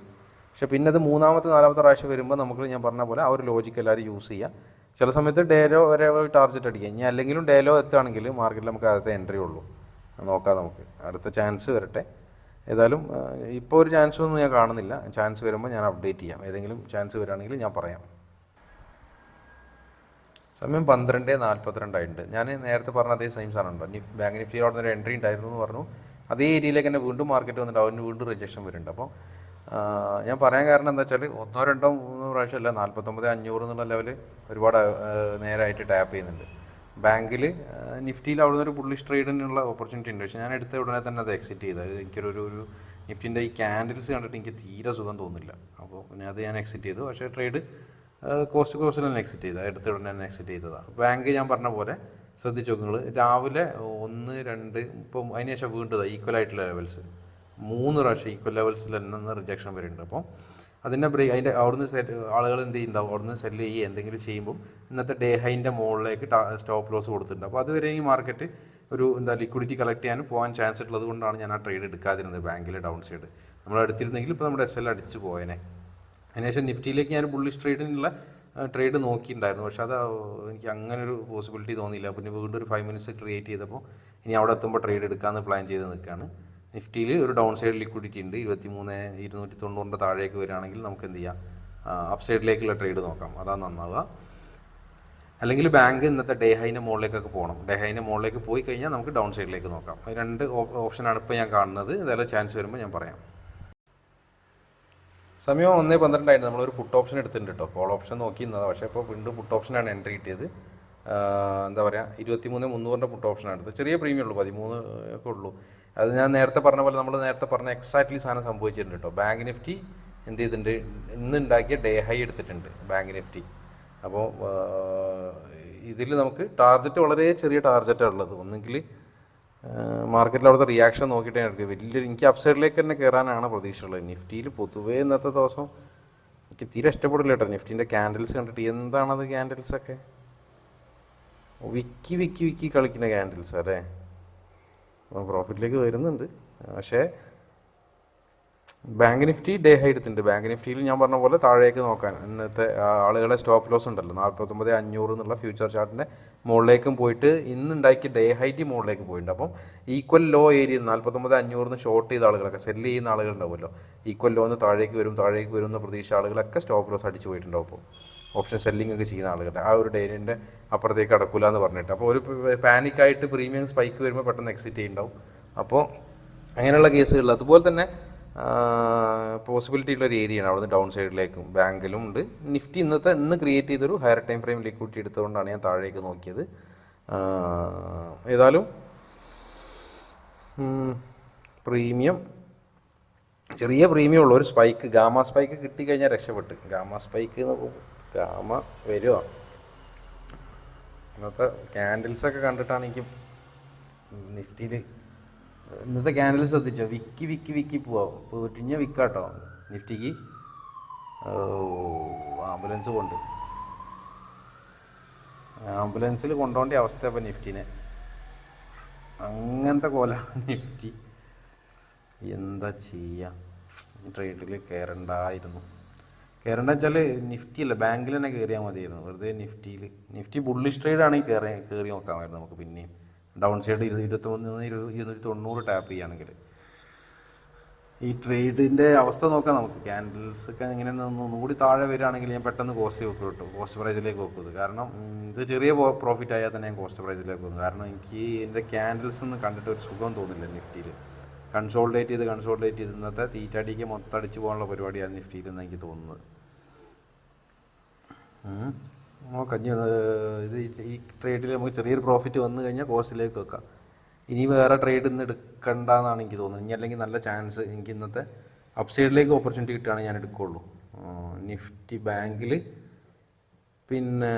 പക്ഷേ പിന്നെ അത് 3ാമത്തെ 4ാമത്തെ പ്രാവശ്യം വരുമ്പോൾ നമുക്ക് ഞാൻ പറഞ്ഞ പോലെ ആ ഒരു ലോജിക്ക് എല്ലാവരും യൂസ് ചെയ്യുക. ചില സമയത്ത് ഡേലോ വരെ ടാർഗറ്റ് അടിക്കുക. ഇനി അല്ലെങ്കിലും ഡേലോ എത്തുകയാണെങ്കിൽ മാർക്കറ്റിൽ നമുക്ക് അടുത്ത എൻട്രി ഉള്ളൂ. നോക്കാം, നമുക്ക് അടുത്ത ചാൻസ് വരട്ടെ. ഏതായാലും ഇപ്പോൾ ഒരു ചാൻസ് ഒന്നും ഞാൻ കാണുന്നില്ല. ചാൻസ് വരുമ്പോൾ ഞാൻ അപ്ഡേറ്റ് ചെയ്യാം. ഏതെങ്കിലും ചാൻസ് വരികയാണെങ്കിൽ ഞാൻ പറയാം. സമയം 12:42 ആയിട്ടുണ്ട്. ഞാൻ നേരത്തെ പറഞ്ഞ അതേ സെയിം സാധനം ഉണ്ടോ, ബാങ്ക് നിഫ്റ്റിയിൽ അവിടെ ഒരു എൻട്രി ഉണ്ടായിരുന്നു എന്ന് പറഞ്ഞു. അതേ ഏരിയയിലേക്ക് തന്നെ വീണ്ടും മാർക്കറ്റ് വന്നിട്ട് അതിന് വീണ്ടും റിജക്ഷൻ വരുന്നുണ്ട്. അപ്പോൾ ഞാൻ പറയാൻ കാരണം എന്താ വെച്ചാൽ 1, 2, 3 പ്രാവശ്യമല്ല, 49,500 എന്നുള്ള ലെവൽ ഒരുപാട് നേരമായിട്ട് ടാപ്പ് ചെയ്യുന്നുണ്ട്. ബാങ്കിൽ നിഫ്റ്റിയിൽ അവിടെ നിന്നൊരു ബുള്ളിഷ് ട്രേഡിനുള്ള ഓപ്പർച്യൂണിറ്റി ഉണ്ട്. പക്ഷേ ഞാൻ എടുത്ത ഉടനെ തന്നെ അത് എക്സിറ്റ് ചെയ്തത്. എനിക്കൊരു നിഫ്റ്റിൻ്റെ ഈ ക്യാൻഡിൽസ് കണ്ടിട്ട് എനിക്ക് തീരെ സുഖം തോന്നില്ല. അപ്പോൾ പിന്നെ അത് ഞാൻ എക്സിറ്റ് ചെയ്തു. പക്ഷേ ട്രേഡ് കോസ്റ്റിൽ തന്നെ എക്സിറ്റ് ചെയ്തത്, എടുത്ത ഉടനെ തന്നെ എക്സിറ്റ് ചെയ്തതാണ്. ബാങ്ക് ഞാൻ പറഞ്ഞ പോലെ ശ്രദ്ധിച്ച് നോക്കുക, രാവിലെ 1, 2 ഇപ്പം അതിനുശേഷം വീണ്ടും ഈക്വൽ ആയിട്ടുള്ള ലെവൽസ് 3 പ്രാവശ്യം ഈക്വൽ ലെവൽസിൽ നിന്ന് റിജക്ഷൻ വരുന്നുണ്ട്. അപ്പോൾ അതിൻ്റെ അതിൻ്റെ അവിടുന്ന് ആളുകൾ എന്ത് ചെയ്യുന്നുണ്ടാവും, അവിടുന്ന് സെല്ല് ചെയ്യുക എന്തെങ്കിലും ചെയ്യുമ്പോൾ ഇന്നത്തെ ഡേ ഹൈൻ്റെ മുകളിലേക്ക് സ്റ്റോപ്പ് ലോസ് കൊടുത്തിട്ടുണ്ട്. അപ്പോൾ അതുവരെ ഈ മാർക്കറ്റ് ഒരു ലിക്വിഡിറ്റി കളക്ട് ചെയ്യാനും പോകാൻ ചാൻസ് ഉള്ളത് കൊണ്ടാണ് ഞാൻ ആ ട്രേഡ് എടുക്കാതിരുന്നത്. ബാങ്കിലെ ഡൗൺ സൈഡ് നമ്മൾ എടുത്തിരുന്നെങ്കിൽ ഇപ്പോൾ നമ്മുടെ SL അടിച്ച് പോയേനെ. അതിനുശേഷം നിഫ്റ്റിയിലേക്ക് ഞാൻ ബുള്ളിഷ് ട്രേഡിനുള്ള ട്രേഡ് നോക്കിയിട്ടുണ്ടായിരുന്നു. പക്ഷേ അത് എനിക്ക് അങ്ങനെ ഒരു പോസിബിലിറ്റി തോന്നിയില്ല. പിന്നെ വീണ്ടും ഒരു 5 മിനിറ്റ്സ് ക്രിയേറ്റ് ചെയ്തപ്പോൾ ഇനി അവിടെ എത്തുമ്പോൾ ട്രേഡ് എടുക്കാമെന്ന് പ്ലാൻ ചെയ്ത് നിൽക്കുകയാണ്. നിഫ്റ്റിയിൽ ഒരു ഡൗൺ സൈഡ് ലിക്വിഡിറ്റി ഉണ്ട്. 23,290 താഴേക്ക് വരികയാണെങ്കിൽ നമുക്ക് എന്ത് ചെയ്യാം, അപ്പ് സൈഡിലേക്കുള്ള ട്രേഡ് നോക്കാം, അതാണ് നന്നാവുക. അല്ലെങ്കിൽ ബാങ്ക് ഇന്നത്തെ ഡേ ഹൈൻ്റെ മുകളിലേക്കൊക്കെ പോകണം. ഡേ ഹൈൻ്റെ മുകളിലേക്ക് പോയി കഴിഞ്ഞാൽ നമുക്ക് ഡൗൺ സൈഡിലേക്ക് നോക്കാം. 2 ഓപ്ഷനാണ് ഇപ്പോൾ ഞാൻ കാണുന്നത്. ഇതെല്ലാം ചാൻസ് വരുമ്പോൾ ഞാൻ പറയാം. സമയം 1:12 ആയിരുന്നു. നമ്മളൊരു പുട്ട് ഓപ്ഷൻ എടുത്തിട്ടുണ്ട് കേട്ടോ. കോൾ ഓപ്ഷൻ നോക്കിയിരുന്നതാണ്. പക്ഷേ ഇപ്പോൾ വീണ്ടും പുട്ട് ഓപ്ഷനാണ് എൻട്രി കിട്ടിയത്. എന്താ പറയുക 23,300 പുട്ട് ഓപ്ഷനാണ് എടുത്തത്. ചെറിയ പ്രീമിയം ഉള്ളൂ, 13 ഒക്കെ ഉള്ളൂ. അത് ഞാൻ നേരത്തെ പറഞ്ഞ പോലെ നമ്മൾ നേരത്തെ പറഞ്ഞ എക്സാക്ട്ലി സാധനം സംഭവിച്ചിട്ടുണ്ട് കേട്ടോ. ബാങ്ക് നിഫ്റ്റി എന്ത് ചെയ്തിട്ടുണ്ട്, ഇന്ന് ഉണ്ടാക്കിയ ഡേ ഹൈ എടുത്തിട്ടുണ്ട് ബാങ്ക് നിഫ്റ്റി. അപ്പോൾ ഇതിൽ നമുക്ക് ടാർഗറ്റ് വളരെ ചെറിയ ടാർഗറ്റാണ് ഉള്ളത്. ഒന്നെങ്കിൽ മാർക്കറ്റിൽ അവിടുത്തെ റിയാക്ഷൻ നോക്കിയിട്ടേ എനിക്ക് അപ്സൈഡിലേക്ക് തന്നെ കയറാനാണ് പ്രതീക്ഷയുള്ളത്. നിഫ്റ്റിയിൽ പൊതുവേ ഇന്നത്തെ ദിവസം എനിക്ക് തീരെ ഇഷ്ടപ്പെടില്ല കേട്ടോ. നിഫ്റ്റിൻ്റെ ക്യാൻഡിൽസ് കണ്ടിട്ട് എന്താണത്, ക്യാൻഡിൽസൊക്കെ വിക്കി കളിക്കുന്ന ക്യാൻഡിൽസ് അല്ലേ. പ്രോഫിറ്റിലേക്ക് വരുന്നുണ്ട്. പക്ഷേ ബാങ്ക് നിഫ്റ്റി ഡേ ഹൈ എടുത്തിട്ടുണ്ട്. ബാങ്ക് നിഫ്റ്റിയിൽ ഞാൻ പറഞ്ഞ പോലെ താഴേക്ക് നോക്കാൻ ഇന്നത്തെ ആളുകളെ സ്റ്റോപ്പ് ലോസ് ഉണ്ടല്ലോ 49,500 എന്നുള്ള ഫ്യൂച്ചർ ചാർട്ടിൻ്റെ മുകളിലേക്കും പോയിട്ട് ഇന്നുണ്ടാക്കിയ ഡേ ഹൈറ്റ് മുകളിലേക്ക് പോയിട്ടുണ്ട്. അപ്പം ഈക്വൽ ലോ ഏരിയ 49,500 ഷോർട്ട് ചെയ്ത ആളുകളൊക്കെ സെല്ല് ചെയ്യുന്ന ആളുകളുണ്ടാവുമല്ലോ, ഈക്വൽ ലോന്ന് താഴേക്ക് വരും എന്ന പ്രതീക്ഷ ആളുകളൊക്കെ സ്റ്റോപ്പ് ലോസ് അടിച്ച് പോയിട്ടുണ്ടാവും. അപ്പോൾ ഓപ്ഷൻ സെല്ലിംഗ് ഒക്കെ ചെയ്യുന്ന ആളുകളുടെ ആ ഒരു ഡേറ്റിൻ്റെ അപ്പുറത്തേക്ക് അടക്കില്ല എന്ന് പറഞ്ഞിട്ട്. അപ്പോൾ ഒരു പാനിക്കായിട്ട് പ്രീമിയം സ്പൈക്ക് വരുമ്പോൾ പെട്ടെന്ന് എക്സിറ്റ് ചെയ്യുന്നുണ്ടാവും. അപ്പോൾ അങ്ങനെയുള്ള കേസുകളിൽ അതുപോലെ തന്നെ പോസിബിലിറ്റി ഉള്ളൊരു ഏരിയയാണ് അവിടുന്ന് ഡൗൺ സൈഡിലേക്കും ബാങ്കിലും ഉണ്ട്. നിഫ്റ്റി ഇന്ന് ക്രിയേറ്റ് ചെയ്തൊരു ഹയർ ടൈം ഫ്രെയിം ലിക്വിഡിറ്റി എടുത്തുകൊണ്ടാണ് ഞാൻ താഴേക്ക് നോക്കിയത്. ഏതായാലും പ്രീമിയം ചെറിയ പ്രീമിയം ഉള്ള ഒരു സ്പൈക്ക് ഗാമ സ്പൈക്ക് കിട്ടിക്കഴിഞ്ഞാൽ രക്ഷപ്പെട്ട്. ഗാമ സ്പൈക്ക് ഗാമ വരുമോ? ഇന്നത്തെ ക്യാൻഡിൽസൊക്കെ കണ്ടിട്ടാണ് എനിക്ക് നിഫ്റ്റിയിൽ ഇന്നത്തെ ക്യാൻഡിൽ ശ്രദ്ധിച്ചോ? വിക്കി വിക്കി വിക്കി പോവാം. പൊരിഞ്ഞ വിക്കാട്ടോ നിഫ്റ്റിക്ക്. ആംബുലൻസ് ആംബുലൻസിൽ കൊണ്ടുപോകേണ്ട അവസ്ഥ ഇപ്പം നിഫ്റ്റിനെ. അങ്ങനത്തെ കോല നിഫ്റ്റി. എന്താ ചെയ്യുക? ട്രേഡിൽ കയറണ്ടായിരുന്നു. കയറേണ്ട വെച്ചാൽ നിഫ്റ്റി അല്ല, ബാങ്കിൽ തന്നെ കയറിയാൽ മതിയായിരുന്നു. വെറുതെ നിഫ്റ്റി ബുള്ളിഷ് ട്രേഡ് ആണെങ്കിൽ കയറി നോക്കാമായിരുന്നു നമുക്ക്. പിന്നെയും ഡൗൺ സൈഡ് 290 ടാപ്പ് ചെയ്യുകയാണെങ്കിൽ. ഈ ട്രേഡിൻ്റെ അവസ്ഥ നോക്കാം നമുക്ക്. ക്യാൻഡിൽസ് ഒക്കെ ഇങ്ങനെ ഒന്നുകൂടി താഴെ വരികയാണെങ്കിൽ ഞാൻ പെട്ടെന്ന് കോസ്റ്റ് പ്രൈസിലേക്ക് വെക്കുന്നത്. കാരണം ഇത് ചെറിയ പ്രോഫിറ്റ് ആയാൽ തന്നെ ഞാൻ കോസ്റ്റ് പ്രൈസിലേക്ക് വെക്കും. കാരണം എനിക്ക് എൻ്റെ ക്യാൻഡിൽസ് ഒന്നും കണ്ടിട്ട് ഒരു സുഖം തോന്നില്ല നിഫ്റ്റിയിൽ. കൺസോൾഡേറ്റ് ചെയ്ത് ഇന്നത്തെ തീറ്റടിക്ക് മൊത്തം അടിച്ചു പോകാനുള്ള പരിപാടിയാണ് നിഫ്റ്റിയിൽ എന്ന് എനിക്ക് തോന്നുന്നത്. നോക്കാം. ഇത് ഈ ട്രേഡിൽ നമുക്ക് ചെറിയൊരു പ്രോഫിറ്റ് വന്നു കഴിഞ്ഞാൽ കോസ്റ്റിലേക്ക് വെക്കാം. ഇനി വേറെ ട്രേഡ് ഇന്ന് എടുക്കണ്ടെന്നാണ് എനിക്ക് തോന്നുന്നത്. ഇനി അല്ലെങ്കിൽ നല്ല ചാൻസ് എനിക്ക് ഇന്നത്തെ അപ്സൈഡിലേക്ക് ഓപ്പർച്യൂണിറ്റി കിട്ടുകയാണെങ്കിൽ ഞാൻ എടുക്കുകയുള്ളൂ. നിഫ്റ്റി ബാങ്കിൽ പിന്നെ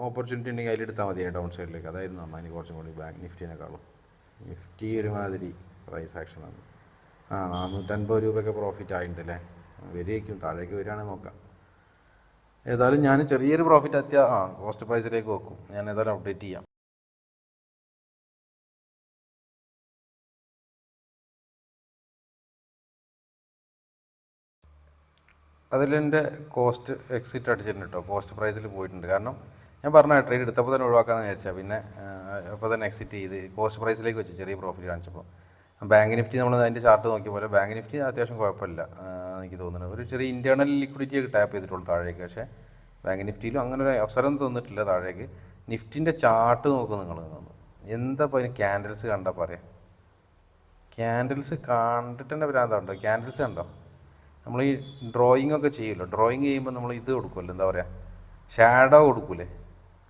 ഓപ്പർച്യൂണിറ്റി ഉണ്ടെങ്കിൽ അതിലെടുത്താൽ മതി ഡൗൺ സൈഡിലേക്ക്. അതായിരുന്നു നന്നായി കുറച്ചും കൂടി ബാങ്ക് നിഫ്റ്റിനേക്കാളും. ഒരുമാതിരി പ്രൈസ് ആക്ഷനാണ്. 450 രൂപയൊക്കെ പ്രോഫിറ്റ് ആയിട്ടുണ്ടല്ലേ. വരികയ്ക്കും താഴേക്ക് വരികയാണെങ്കിൽ നോക്കാം. ഏതായാലും ഞാൻ ചെറിയൊരു പ്രോഫിറ്റ് കോസ്റ്റ് പ്രൈസിലേക്ക് വെക്കും. ഞാൻ ഏതായാലും അപ്ഡേറ്റ് ചെയ്യാം. അതിലെൻ്റെ കോസ്റ്റ് എക്സിറ്റ് അടിച്ചിട്ടുണ്ട് കേട്ടോ. കോസ്റ്റ് പ്രൈസിൽ പോയിട്ടുണ്ട്. കാരണം ഞാൻ പറഞ്ഞ ട്രേഡ് എടുത്തപ്പോൾ തന്നെ ഒഴിവാക്കാമെന്ന് വിചാരിച്ചാൽ പിന്നെ അപ്പോൾ തന്നെ എക്സിറ്റ് ചെയ്ത് കോസ്റ്റ് പ്രൈസിലേക്ക് വെച്ച് ചെറിയ പ്രോഫിറ്റ് കാണിച്ചപ്പോൾ. ബാങ്ക് നിഫ്റ്റി നമ്മൾ അതിൻ്റെ ചാർട്ട് നോക്കിയ പോലെ ബാങ്ക് നിഫ്റ്റി അത്യാവശ്യം കുഴപ്പമില്ല എനിക്ക് തോന്നുന്നത്. ഒരു ചെറിയ ഇൻറ്റേർണൽ ലിക്വിഡിറ്റി ഒക്കെ ടാപ്പ് ചെയ്തിട്ടുള്ളൂ താഴേക്ക്. പക്ഷേ ബാങ്ക് നിഫ്റ്റിയിലും അങ്ങനെ ഒരു അവസരം തോന്നിട്ടില്ല താഴേക്ക്. നിഫ്റ്റിൻ്റെ ചാർട്ട് നോക്കും നിങ്ങൾ. എന്താ ഇപ്പോൾ അതിന് ക്യാൻഡിൽസ് കണ്ടാൽ പറയാം. ക്യാൻഡിൽസ് കണ്ടിട്ട് ഭ്രാന്തുണ്ടോ? ക്യാൻഡിൽസ് കണ്ടോ? നമ്മൾ ഈ ഡ്രോയിങ് ഒക്കെ ചെയ്യുമല്ലോ. ഡ്രോയിങ് ചെയ്യുമ്പോൾ നമ്മൾ ഇത് കൊടുക്കുമല്ലോ, എന്താ പറയുക, ഷാഡോ കൊടുക്കൂലേ?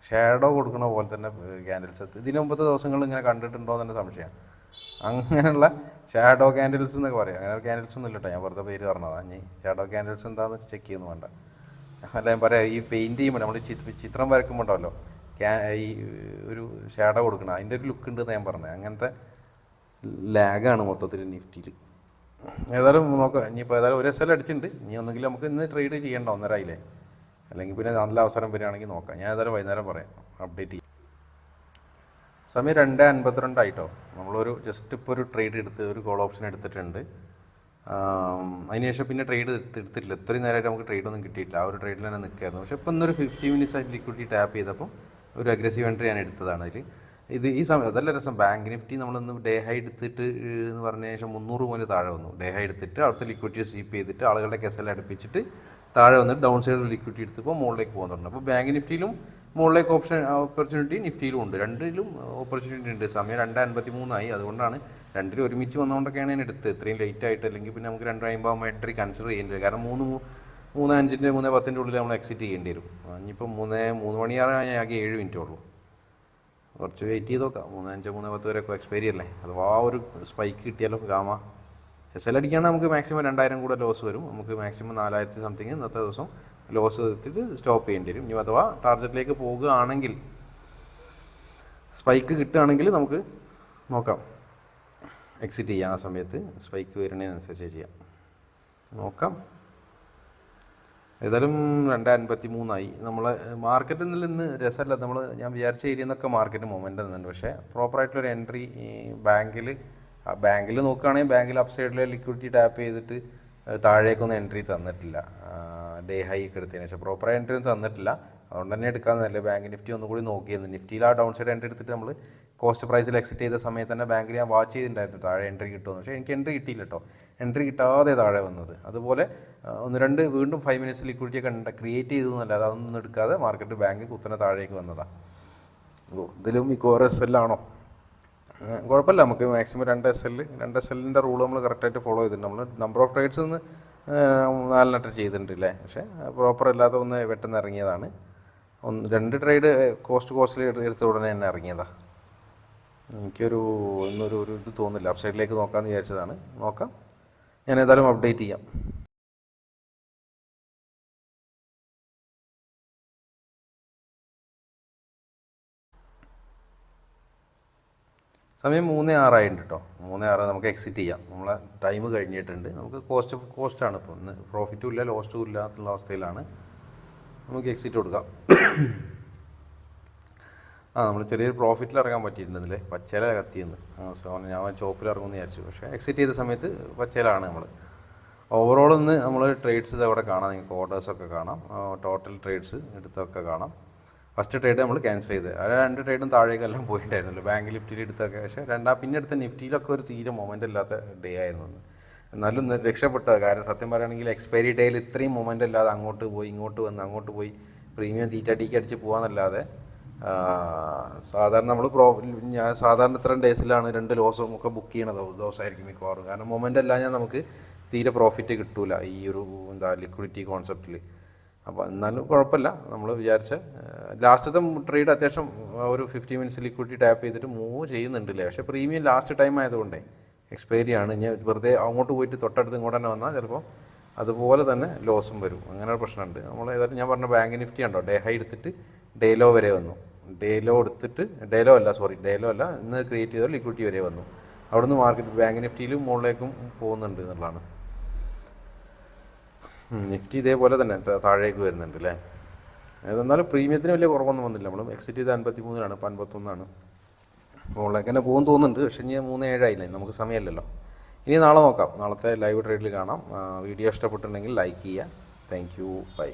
ഷാഡോ കൊടുക്കണ പോലെ തന്നെ ക്യാൻഡിൽസ്. ഇതിന് മുമ്പത്തെ ദിവസങ്ങളിൽ ഇങ്ങനെ കണ്ടിട്ടുണ്ടോ എന്ന് തന്നെ സംശയം. അങ്ങനെയുള്ള ഷാഡോ ക്യാൻഡിൽസ് എന്നൊക്കെ പറയാം. അങ്ങനെ ക്യാൻഡിൽസ് ഒന്നും ഇല്ല കേട്ടോ, ഞാൻ വെറുതെ പേര് പറഞ്ഞതാണ്. ഇനി ഷാഡോ ക്യാൻഡിൽസ് എന്താണെന്ന് ചെക്ക് ചെയ്യുന്നു വേണ്ട. അല്ല ഞാൻ പറയാം, ഈ പെയിൻറ്റ് ചെയ്യുമ്പോൾ നമ്മൾ ചിത്രം വരയ്ക്കുമ്പോൾ ഉണ്ടല്ലോ ഈ ഒരു ഷാഡോ കൊടുക്കണം, അതിൻ്റെ ഒരു ലുക്ക് ഉണ്ടെന്ന് ഞാൻ പറഞ്ഞത്. അങ്ങനത്തെ ലാഗാണ് മൊത്തത്തിൽ നിഫ്റ്റിയിൽ. ഏതായാലും നോക്കാം. ഇനിയിപ്പോൾ ഏതായാലും ഒരു SL അടിച്ചിട്ടുണ്ട്. ഇനി ഒന്നെങ്കിലും നമുക്ക് ഇന്ന് ട്രേഡ് ചെയ്യേണ്ട 1.5 ആയില്ലേ. അല്ലെങ്കിൽ പിന്നെ നല്ല അവസരം വരികയാണെങ്കിൽ നോക്കാം. ഞാൻ ഏതായാലും വൈകുന്നേരം പറയാം, അപ്ഡേറ്റ് ചെയ്യും. സമയം 2:52 ആയിട്ടോ. നമ്മളൊരു ജസ്റ്റ് ഇപ്പോൾ ഒരു ട്രേഡ് എടുത്ത് ഒരു കോൾ ഓപ്ഷൻ എടുത്തിട്ടുണ്ട്. അതിനുശേഷം പിന്നെ ട്രേഡ് എടുത്തിട്ടില്ല. ഇത്രയും നേരമായിട്ട് നമുക്ക് ട്രേഡൊന്നും കിട്ടിയിട്ടില്ല. ആ ഒരു ട്രേഡിൽ തന്നെ നിൽക്കുകയായിരുന്നു. പക്ഷേ ഇപ്പം ഇന്നൊരു 50 മിനിറ്റ്സ് ആയിട്ട് ലിക്വിഡിറ്റി ടാപ്പ് ചെയ്തപ്പോൾ ഒരു അഗ്രസീവ് എൻട്രി ഞാൻ എടുത്തതാണ്. അതിൽ ഈ സമയം അതല്ല രസം. ബാങ്ക് നിഫ്റ്റി നമ്മളൊന്ന് ഡേ ഹൈ എടുത്തിട്ട് എന്ന് പറഞ്ഞ ശേഷം 300 മുതൽ താഴെ വന്നു. ഡേ ഹൈ എടുത്തിട്ട് അവിടുത്തെ ലിക്വിഡിറ്റി സ്വീപ്പ് ചെയ്തിട്ട് ആളുകളുടെ കെസൽ അടുപ്പിച്ചിട്ട് താഴെ വന്നിട്ട് ഡൗൺ സൈഡിൽ ലിക്വിഡിറ്റി എടുത്തപ്പോൾ മുകളിലേക്ക് പോകുന്നുണ്ട്. അപ്പോൾ ബാങ്ക് നിഫ്റ്റിയിലും മുകളിലേക്ക് ഓപ്പർച്യൂണിറ്റി നിഫ്റ്റിയിലും ഉണ്ട്. രണ്ടിലും ഓപ്പർച്യൂണിറ്റി ഉണ്ട്. സമയം 2:53 ആയി. അതുകൊണ്ടാണ് രണ്ടിലും ഒരുമിച്ച് വന്നുകൊണ്ടൊക്കെയാണ് ഞാൻ എടുത്തത്. ഇത്രയും ലേറ്റ് ആയിട്ട്. അല്ലെങ്കിൽ പിന്നെ നമുക്ക് 2:50 എൻട്രി കൺസിഡർ ചെയ്യേണ്ടി വരും. കാരണം 3:05 3:10 ഉള്ളിൽ നമ്മൾ എക്സിറ്റ് ചെയ്യേണ്ടി വരും. ഇനിയിപ്പോൾ 3 മണിയാറ് ആകെ 7 മിനിറ്റേ ഉള്ളൂ. കുറച്ച് വെയിറ്റ് ചെയ്ത് നോക്കാം. 3:05 3:10 വരെയൊക്കെ എക്സ്പയറി അല്ലേ. അഥവാ ഒരു സ്പൈക്ക് കിട്ടിയാലോ ഗാമ SL അടിക്കുകയാണെങ്കിൽ നമുക്ക് മാക്സിമം 2000 കൂടെ ലോസ് വരും. നമുക്ക് മാക്സിമം 4000 സംതിങ് ഇന്നത്തെ ദിവസം ലോസ് എടുത്തിട്ട് സ്റ്റോപ്പ് ചെയ്യേണ്ടി വരും. ഇനി അഥവാ ടാർഗറ്റിലേക്ക് പോകുകയാണെങ്കിൽ സ്പൈക്ക് കിട്ടുകയാണെങ്കിൽ നമുക്ക് നോക്കാം, എക്സിറ്റ് ചെയ്യാം. ആ സമയത്ത് സ്പൈക്ക് വരുന്നതിനനുസരിച്ച് ചെയ്യാം. നോക്കാം. ഏതായാലും 2:53 ആയി. നമ്മളെ മാർക്കറ്റിൽ നിന്ന് ഇന്ന് രസമല്ല. ഞാൻ വിചാരിച്ച ഏരിയയിൽ നിന്നൊക്കെ മാർക്കറ്റ് മൊമെൻ്റ് നിന്നുണ്ട്. പക്ഷേ പ്രോപ്പറായിട്ടുള്ളൊരു എൻട്രി ബാങ്കിൽ നോക്കുകയാണെങ്കിൽ ബാങ്കിൽ അപ്സൈഡിൽ ലിക്വിഡിറ്റി ടാപ്പ് ചെയ്തിട്ട് താഴേക്കൊന്നും എൻട്രി തന്നിട്ടില്ല. ഡേ ഹൈ ഒക്കെ എടുത്തതിന് ശേഷം പ്രോപ്പറായി എൻട്രി ഒന്നും തന്നിട്ടില്ല. അതുകൊണ്ട് തന്നെ എടുക്കാമെന്നല്ലേ. ബാങ്ക് നിഫ്റ്റി ഒന്നുകൂടി നോക്കിയത്. നിഫ്റ്റിയിൽ ആ ഡൗൺ സൈഡ് എൻട്രി എടുത്തിട്ട് നമ്മൾ കോസ്റ്റ് പ്രൈസിൽ എക്സിറ്റ് ചെയ്ത സമയത്ത് തന്നെ ബാങ്കിൽ ഞാൻ വാച്ച് ചെയ്തിട്ടുണ്ടായിരുന്നു താഴെ എൻട്രി കിട്ടുമെന്ന്. പക്ഷേ എനിക്ക് എൻട്രി കിട്ടിയില്ല കേട്ടോ. എൻട്രി കിട്ടാതെ താഴെ വന്നത്. അതുപോലെ 1-2 വീണ്ടും 5 മിനിറ്റ്സ് ലിക്വിഡിറ്റി ഒക്കെ ക്രിയേറ്റ് ചെയ്തതെന്നല്ല, അതൊന്നും എടുക്കാതെ മാർക്കറ്റ് ബാങ്ക് കുത്തനെ താഴേക്ക് വന്നതാണ്. ഇതിലും ഈ കോർ SL ആണോ? കുഴപ്പമില്ല. നമുക്ക് മാക്സിമം 2 SLൻ്റെ റൂൾ നമ്മൾ കറക്റ്റായിട്ട് ഫോളോ ചെയ്തിട്ടുണ്ട്. നമ്മൾ നമ്പർ ഓഫ് ട്രേഡ്സ് നിന്ന് 4 ചെയ്തിട്ടുണ്ട് അല്ലേ. പക്ഷേ പ്രോപ്പർ അല്ലാത്ത ഒന്ന് പെട്ടെന്ന് ഇറങ്ങിയതാണ്. 2 ട്രേഡ് കോസ്റ്റിൽ എടുത്ത ഉടനെ തന്നെ ഇറങ്ങിയതാണ്. എനിക്കൊരു ഇത് തോന്നില്ല. അപ്സൈഡിലേക്ക് നോക്കാമെന്ന് വിചാരിച്ചതാണ്. നോക്കാം. ഞാൻ ഏതായാലും അപ്ഡേറ്റ് ചെയ്യാം. സമയം 3:06 കേട്ടോ. 3:06 നമുക്ക് എക്സിറ്റ് ചെയ്യാം. നമ്മളെ ടൈം കഴിഞ്ഞിട്ടുണ്ട്. നമുക്ക് കോസ്റ്റാണ് ഇപ്പോൾ ഇന്ന്. പ്രോഫിറ്റും ഇല്ല ലോസ്റ്റും ഇല്ലാത്തുള്ള അവസ്ഥയിലാണ്. നമുക്ക് എക്സിറ്റ് കൊടുക്കാം. നമ്മൾ ചെറിയൊരു പ്രോഫിറ്റിൽ ഇറങ്ങാൻ പറ്റിയിട്ടുണ്ടെന്നില്ലേ. പച്ചയില കത്തിയെന്ന് ഞാൻ ചോപ്പിൽ ഇറങ്ങുമെന്ന് വിചാരിച്ചു. പക്ഷേ എക്സിറ്റ് ചെയ്ത സമയത്ത് പച്ചയിലാണ് നമ്മൾ. ഓവറോൾ ഇന്ന് നമ്മൾ ട്രേഡ്സ് അവിടെ കാണാം. നിങ്ങൾക്ക് ഓർഡേഴ്സൊക്കെ കാണാം. ടോട്ടൽ ട്രേഡ്സ് എടുത്തൊക്കെ കാണാം. ഫസ്റ്റ് ട്രേഡ് നമ്മൾ ക്യാൻസൽ ചെയ്ത്. ആ 2 ട്രേഡും താഴേക്കെല്ലാം പോയിട്ടുണ്ടായിരുന്നല്ലോ. ബാങ്ക് നിഫ്റ്റിയിൽ എടുത്തൊക്കെ. പക്ഷേ പിന്നെ എടുത്ത നിഫ്റ്റിയിലൊക്കെ ഒരു തീരെ മൊമെൻ്റ് ഇല്ലാത്ത ഡേ ആയിരുന്നു. എന്നാലും രക്ഷപ്പെട്ട കാര്യം സത്യം പറയുകയാണെങ്കിൽ എക്സ്പയറി ഡേയിൽ ഇത്രയും മൊമെൻ്റ് ഇല്ലാതെ അങ്ങോട്ട് പോയി ഇങ്ങോട്ട് വന്ന് അങ്ങോട്ട് പോയി പ്രീമിയം തീറ്റടിക്ക് അടിച്ച് പോകാമെന്നല്ലാതെ സാധാരണ നമ്മൾ ഞാൻ സാധാരണ ഇത്രയും ഡേയ്സിലാണ് 2 ലോസും ഒക്കെ ബുക്ക് ചെയ്യണത് ദിവസമായിരിക്കും മിക്കവാറും. കാരണം മൊമെൻ്റ് അല്ലാഞ്ഞാൽ നമുക്ക് തീരെ പ്രോഫിറ്റ് കിട്ടൂല ഈ ഒരു ലിക്വിഡിറ്റി കോൺസെപ്റ്റിൽ. അപ്പോൾ എന്നാലും കുഴപ്പമില്ല. നമ്മൾ വിചാരിച്ച ലാസ്റ്റത്തെ ട്രേഡ് അത്യാവശ്യം ഒരു 50 മിനിറ്റ്സ് ലിക്വിഡിറ്റി ടാപ്പ് ചെയ്തിട്ട് മൂവ് ചെയ്യുന്നുണ്ടല്ലേ. പക്ഷേ പ്രീമിയം ലാസ്റ്റ് ടൈം ആയതുകൊണ്ടേ എക്സ്പയറി ആണ്. ഇനി വെറുതെ അങ്ങോട്ട് പോയിട്ട് തൊട്ടടുത്ത് ഇങ്ങോട്ട് തന്നെ വന്നാൽ ചിലപ്പോൾ അതുപോലെ തന്നെ ലോസും വരും. അങ്ങനെ ഒരു പ്രശ്നമുണ്ട്. നമ്മൾ ഏതായാലും ഞാൻ പറഞ്ഞ ബാങ്ക് നിഫ്റ്റി ഉണ്ടോ ഡേ ഹൈ എടുത്തിട്ട് ഡേ ലോ വരെ വന്നു. ഡേ ലോ അല്ല ഇന്ന് ക്രിയേറ്റ് ചെയ്ത ലിക്വിഡിറ്റി വരെ വന്നു. അവിടുന്ന് മാർക്കറ്റ് ബാങ്ക് നിഫ്റ്റിയിലും മുകളിലേക്കും പോകുന്നുണ്ട് എന്നുള്ളതാണ്. നിഫ്റ്റി ഇതേപോലെ തന്നെ താഴേക്ക് വരുന്നുണ്ട് അല്ലേ. എന്നാലും പ്രീമിയത്തിന് വലിയ കുറവൊന്നും വന്നില്ല. നമ്മൾ എക്സിറ്റ് ചെയ്ത് 53 ഇപ്പോൾ 51 മുകളിലേക്ക് തന്നെ പോകും തോന്നുന്നുണ്ട്. പക്ഷേ ഇനി 3:07 ആയില്ലേ, നമുക്ക് സമയമില്ലല്ലോ. ഇനി നാളെ നോക്കാം. നാളത്തെ ലൈവ് ട്രേഡിൽ കാണാം. വീഡിയോ ഇഷ്ടപ്പെട്ടിട്ടുണ്ടെങ്കിൽ ലൈക്ക് ചെയ്യുക. Thank you. ബൈ.